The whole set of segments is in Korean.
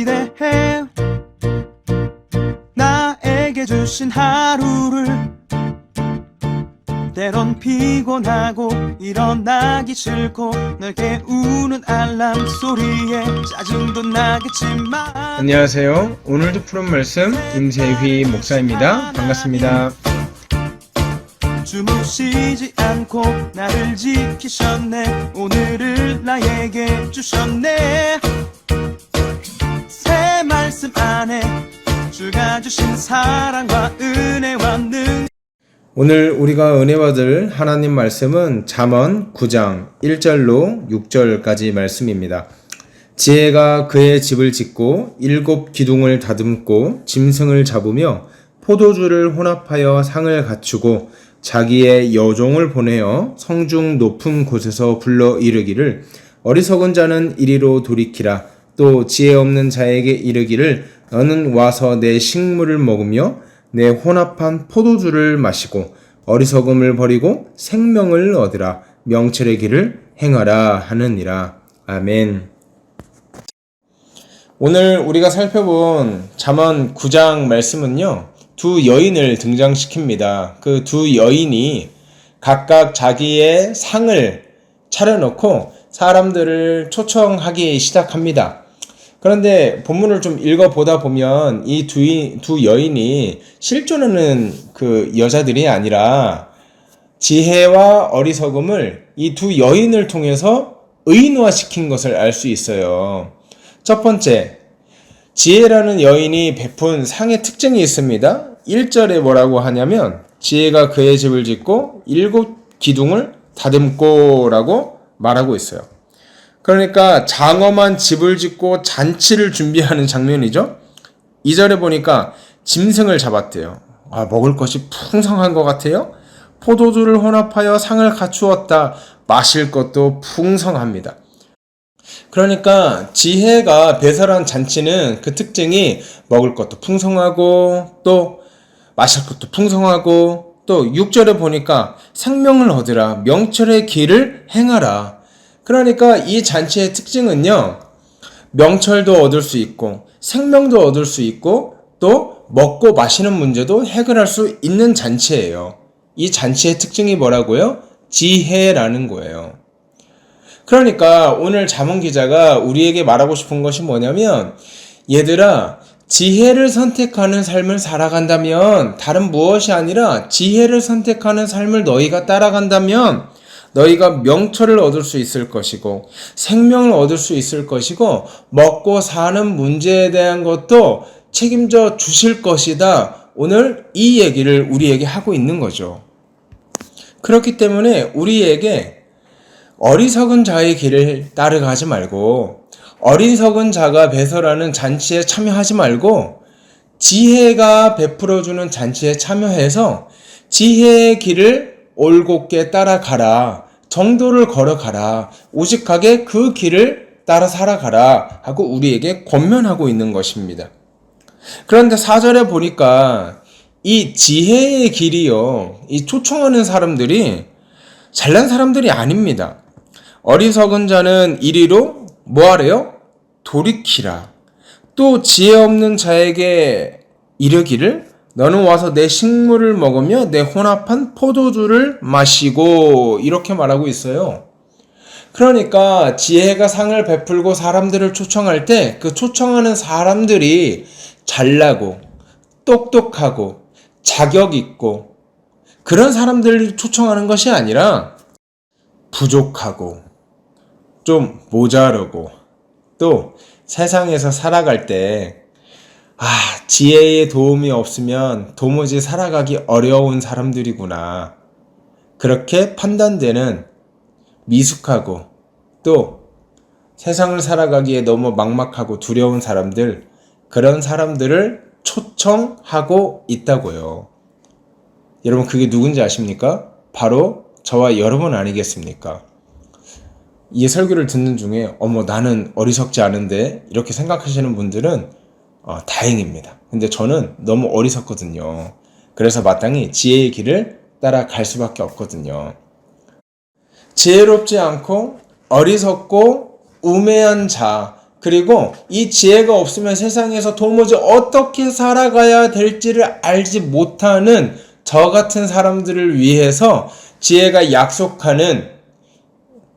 기대해 나에게 주신 하루를 때론 피곤하고 일어나기 싫고 널 깨우는 알람 소리에 짜증도 나겠지만 안녕하세요. 오늘도 푸른 말씀 임세휘 목사입니다. 반갑습니다. 주무시지 않고 나를 지키셨네. 오늘을 나에게 주셨네. 새 말씀 안에 주가 주신 사랑과 은혜와 능. 오늘 우리가 은혜 받을 하나님 말씀은 잠언 9장 1절로 6절까지 말씀입니다. 지혜가 그의 집을 짓고 7 기둥을 다듬고 짐승을 잡으며 포도주를 혼합하여 상을 갖추고 자기의 여종을 보내어 성중 높은 곳에서 불러 이르기를 어리석은 자는 이리로 돌이키라. 또 지혜 없는 자에게 이르기를 너는 와서 내 식물을 먹으며 내 혼합한 포도주를 마시고 어리석음을 버리고 생명을 얻으라. 명철의 길을 행하라 하느니라. 아멘. 오늘 우리가 살펴본 잠언 9장 말씀은요, 두 여인을 등장시킵니다. 그 두 여인이 각각 자기의 상을 차려놓고 사람들을 초청하기 시작합니다. 그런데 본문을 좀 읽어보다 보면 이 두 여인이 실존하는 그 여자들이 아니라 지혜와 어리석음을 이 두 여인을 통해서 의인화시킨 것을 알 수 있어요. 첫 번째, 지혜라는 여인이 베푼 상의 특징이 있습니다. 1절에 뭐라고 하냐면 지혜가 그의 집을 짓고 7 기둥을 다듬고 라고 말하고 있어요. 그러니까 장엄한 집을 짓고 잔치를 준비하는 장면이죠. 2절에 보니까 짐승을 잡았대요. 먹을 것이 풍성한 것 같아요. 포도주를 혼합하여 상을 갖추었다. 마실 것도 풍성합니다. 그러니까 지혜가 배설한 잔치는 그 특징이 먹을 것도 풍성하고 또 마실 것도 풍성하고 또 6절에 보니까 생명을 얻으라. 명철의 길을 행하라. 그러니까 이 잔치의 특징은요, 명철도 얻을 수 있고 생명도 얻을 수 있고 또 먹고 마시는 문제도 해결할 수 있는 잔치예요. 이 잔치의 특징이 뭐라고요? 지혜라는 거예요. 그러니까 오늘 잠언 기자가 우리에게 말하고 싶은 것이 뭐냐면, 얘들아, 지혜를 선택하는 삶을 살아간다면, 다른 무엇이 아니라 지혜를 선택하는 삶을 너희가 따라간다면 너희가 명철을 얻을 수 있을 것이고 생명을 얻을 수 있을 것이고 먹고 사는 문제에 대한 것도 책임져 주실 것이다. 오늘 이 얘기를 우리에게 하고 있는 거죠. 그렇기 때문에 우리에게 어리석은 자의 길을 따라가지 말고 어리석은 자가 배설하는 잔치에 참여하지 말고 지혜가 베풀어주는 잔치에 참여해서 지혜의 길을 올곧게 따라가라. 정도를 걸어가라. 오직하게 그 길을 따라 살아가라 하고 우리에게 권면하고 있는 것입니다. 그런데 4절에 보니까 이 지혜의 길이요, 이 초청하는 사람들이 잘난 사람들이 아닙니다. 어리석은 자는 이리로 뭐하래요? 돌이키라. 또 지혜 없는 자에게 이르기를 너는 와서 내 식물을 먹으며 내 혼합한 포도주를 마시고, 이렇게 말하고 있어요. 그러니까 지혜가 상을 베풀고 사람들을 초청할 때 그 초청하는 사람들이 잘나고 똑똑하고 자격 있고 그런 사람들을 초청하는 것이 아니라 부족하고 좀 모자르고 또 세상에서 살아갈 때 지혜의 도움이 없으면 도무지 살아가기 어려운 사람들이구나, 그렇게 판단되는 미숙하고 또 세상을 살아가기에 너무 막막하고 두려운 사람들, 그런 사람들을 초청하고 있다고요. 여러분, 그게 누군지 아십니까? 바로 저와 여러분 아니겠습니까? 이 설교를 듣는 중에 나는 어리석지 않은데 이렇게 생각하시는 분들은 다행입니다. 근데 저는 너무 어리석거든요. 그래서 마땅히 지혜의 길을 따라갈 수밖에 없거든요. 지혜롭지 않고 어리석고 우매한 자, 그리고 이 지혜가 없으면 세상에서 도무지 어떻게 살아가야 될지를 알지 못하는 저 같은 사람들을 위해서 지혜가 약속하는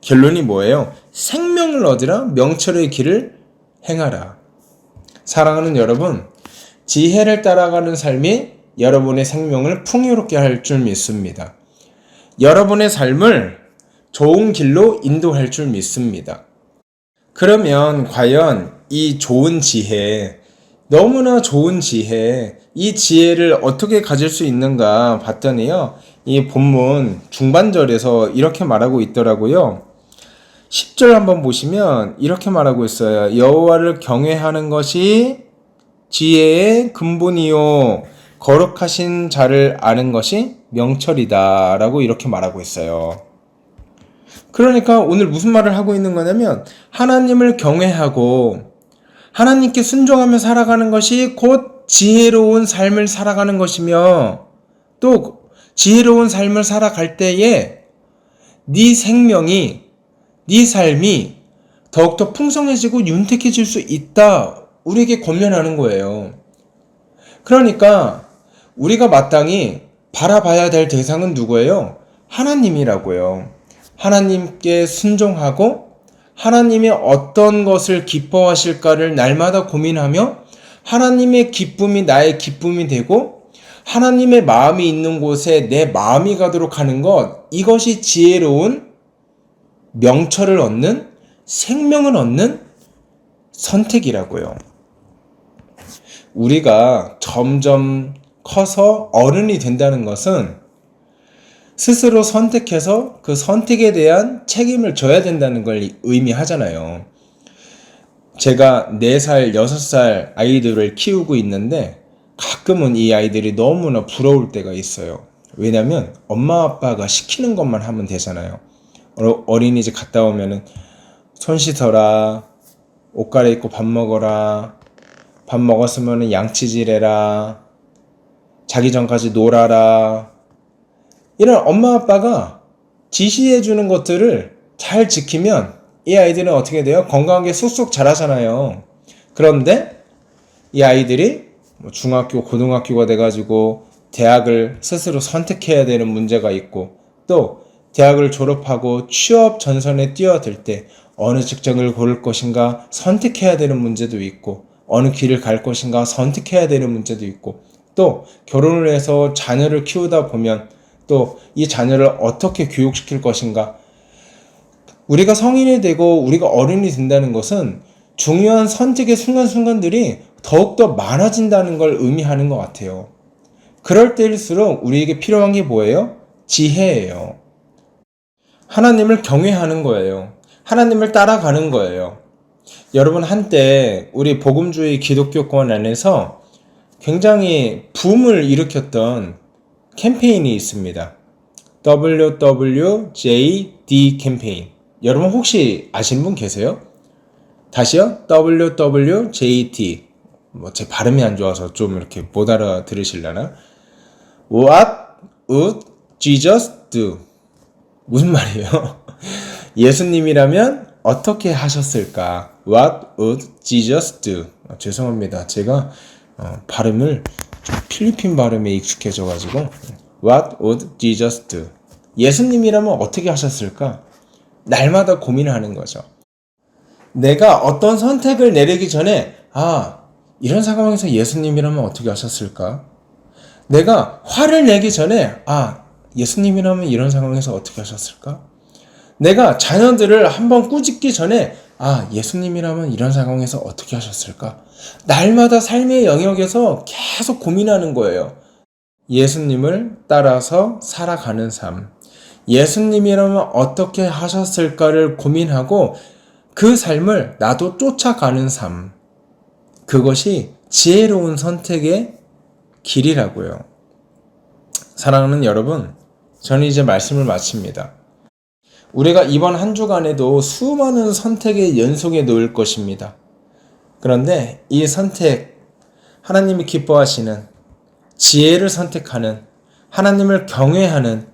결론이 뭐예요? 생명을 얻으라, 명철의 길을 행하라. 사랑하는 여러분, 지혜를 따라가는 삶이 여러분의 생명을 풍요롭게 할 줄 믿습니다. 여러분의 삶을 좋은 길로 인도할 줄 믿습니다. 그러면 과연 이 좋은 지혜, 너무나 좋은 지혜, 이 지혜를 어떻게 가질 수 있는가 봤더니요, 이 본문 중반절에서 이렇게 말하고 있더라고요. 10절 한번 보시면 이렇게 말하고 있어요. 여호와를 경외하는 것이 지혜의 근본이요, 거룩하신 자를 아는 것이 명철이다 라고 이렇게 말하고 있어요. 그러니까 오늘 무슨 말을 하고 있는 거냐면, 하나님을 경외하고 하나님께 순종하며 살아가는 것이 곧 지혜로운 삶을 살아가는 것이며, 또 지혜로운 삶을 살아갈 때에 네 생명이, 네 삶이 더욱더 풍성해지고 윤택해질 수 있다, 우리에게 권면하는 거예요. 그러니까 우리가 마땅히 바라봐야 될 대상은 누구예요? 하나님이라고요. 하나님께 순종하고 하나님의 어떤 것을 기뻐하실까를 날마다 고민하며 하나님의 기쁨이 나의 기쁨이 되고 하나님의 마음이 있는 곳에 내 마음이 가도록 하는 것, 이것이 지혜로운 명철을 얻는, 생명을 얻는 선택이라고요. 우리가 점점 커서 어른이 된다는 것은 스스로 선택해서 그 선택에 대한 책임을 져야 된다는 걸 의미하잖아요. 제가 4살, 6살 아이들을 키우고 있는데 가끔은 이 아이들이 너무나 부러울 때가 있어요. 왜냐면 엄마 아빠가 시키는 것만 하면 되잖아요. 어린이집 갔다 오면은 손 씻어라, 옷 갈아입고 밥 먹어라, 밥 먹었으면 양치질해라, 자기 전까지 놀아라, 이런 엄마 아빠가 지시해주는 것들을 잘 지키면 이 아이들은 어떻게 돼요? 건강하게 쑥쑥 자라잖아요. 그런데 이 아이들이 중학교, 고등학교가 돼가지고 대학을 스스로 선택해야 되는 문제가 있고, 또 대학을 졸업하고 취업 전선에 뛰어들 때 어느 직장을 고를 것인가 선택해야 되는 문제도 있고, 어느 길을 갈 것인가 선택해야 되는 문제도 있고, 또 결혼을 해서 자녀를 키우다 보면 또 이 자녀를 어떻게 교육시킬 것인가. 우리가 성인이 되고 우리가 어른이 된다는 것은 중요한 선택의 순간순간들이 더욱더 많아진다는 걸 의미하는 것 같아요. 그럴 때일수록 우리에게 필요한 게 뭐예요? 지혜예요. 하나님을 경외하는 거예요. 하나님을 따라가는 거예요. 여러분, 한때 우리 복음주의 기독교권 안에서 굉장히 붐을 일으켰던 캠페인이 있습니다. WWJD 캠페인. 여러분 혹시 아시는 분 계세요? 다시요? WWJD. 제 발음이 안 좋아서 좀 이렇게 못 알아들으시려나? What would Jesus do? 무슨 말이에요? 예수님이라면 어떻게 하셨을까? What would Jesus do? 죄송합니다. 제가 발음을 필리핀 발음에 익숙해져가지고 What would Jesus do? 예수님이라면 어떻게 하셨을까? 날마다 고민하는 거죠. 내가 어떤 선택을 내리기 전에 이런 상황에서 예수님이라면 어떻게 하셨을까? 내가 화를 내기 전에 예수님이라면 이런 상황에서 어떻게 하셨을까? 내가 자녀들을 한번 꾸짖기 전에 예수님이라면 이런 상황에서 어떻게 하셨을까? 날마다 삶의 영역에서 계속 고민하는 거예요. 예수님을 따라서 살아가는 삶. 예수님이라면 어떻게 하셨을까를 고민하고 그 삶을 나도 쫓아가는 삶. 그것이 지혜로운 선택의 길이라고요. 사랑하는 여러분, 저는 이제 말씀을 마칩니다. 우리가 이번 한 주간에도 수많은 선택의 연속에 놓일 것입니다. 그런데 이 선택, 하나님이 기뻐하시는 지혜를 선택하는, 하나님을 경외하는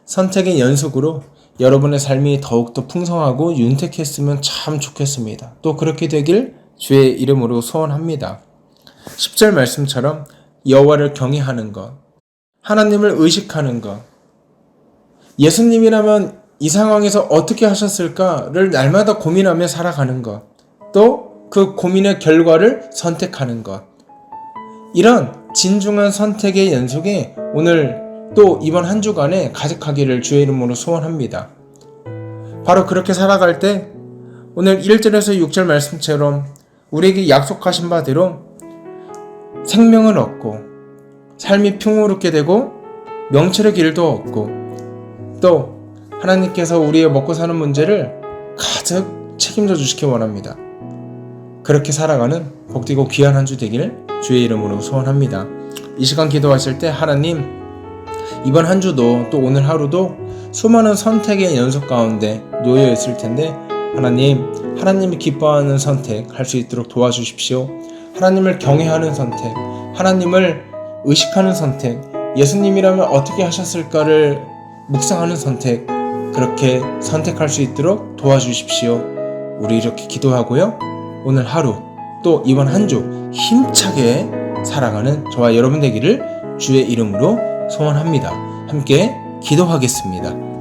선택의 연속으로 여러분의 삶이 더욱더 풍성하고 윤택했으면 참 좋겠습니다. 또 그렇게 되길 주의 이름으로 소원합니다. 10절 말씀처럼 여호와를 경외하는 것, 하나님을 의식하는 것, 예수님이라면 이 상황에서 어떻게 하셨을까를 날마다 고민하며 살아가는 것, 또 그 고민의 결과를 선택하는 것, 이런 진중한 선택의 연속에 오늘 또 이번 한 주간에 가득하기를 주의 이름으로 소원합니다. 바로 그렇게 살아갈 때 오늘 1절에서 6절 말씀처럼 우리에게 약속하신 바대로 생명을 얻고 삶이 평화롭게 되고 명철의 길도 얻고 또 하나님께서 우리의 먹고 사는 문제를 가득 책임져 주시기 원합니다. 그렇게 살아가는 복되고 귀한 한 주 되기를 주의 이름으로 소원합니다. 이 시간 기도하실 때 하나님, 이번 한 주도 또 오늘 하루도 수많은 선택의 연속 가운데 놓여 있을 텐데 하나님이 기뻐하는 선택 할 수 있도록 도와주십시오. 하나님을 경외하는 선택, 하나님을 의식하는 선택, 예수님이라면 어떻게 하셨을까를 묵상하는 선택, 그렇게 선택할 수 있도록 도와주십시오. 우리 이렇게 기도하고요. 오늘 하루 또 이번 한 주 힘차게 살아가는 저와 여러분 되기를 주의 이름으로 소원합니다. 함께 기도하겠습니다.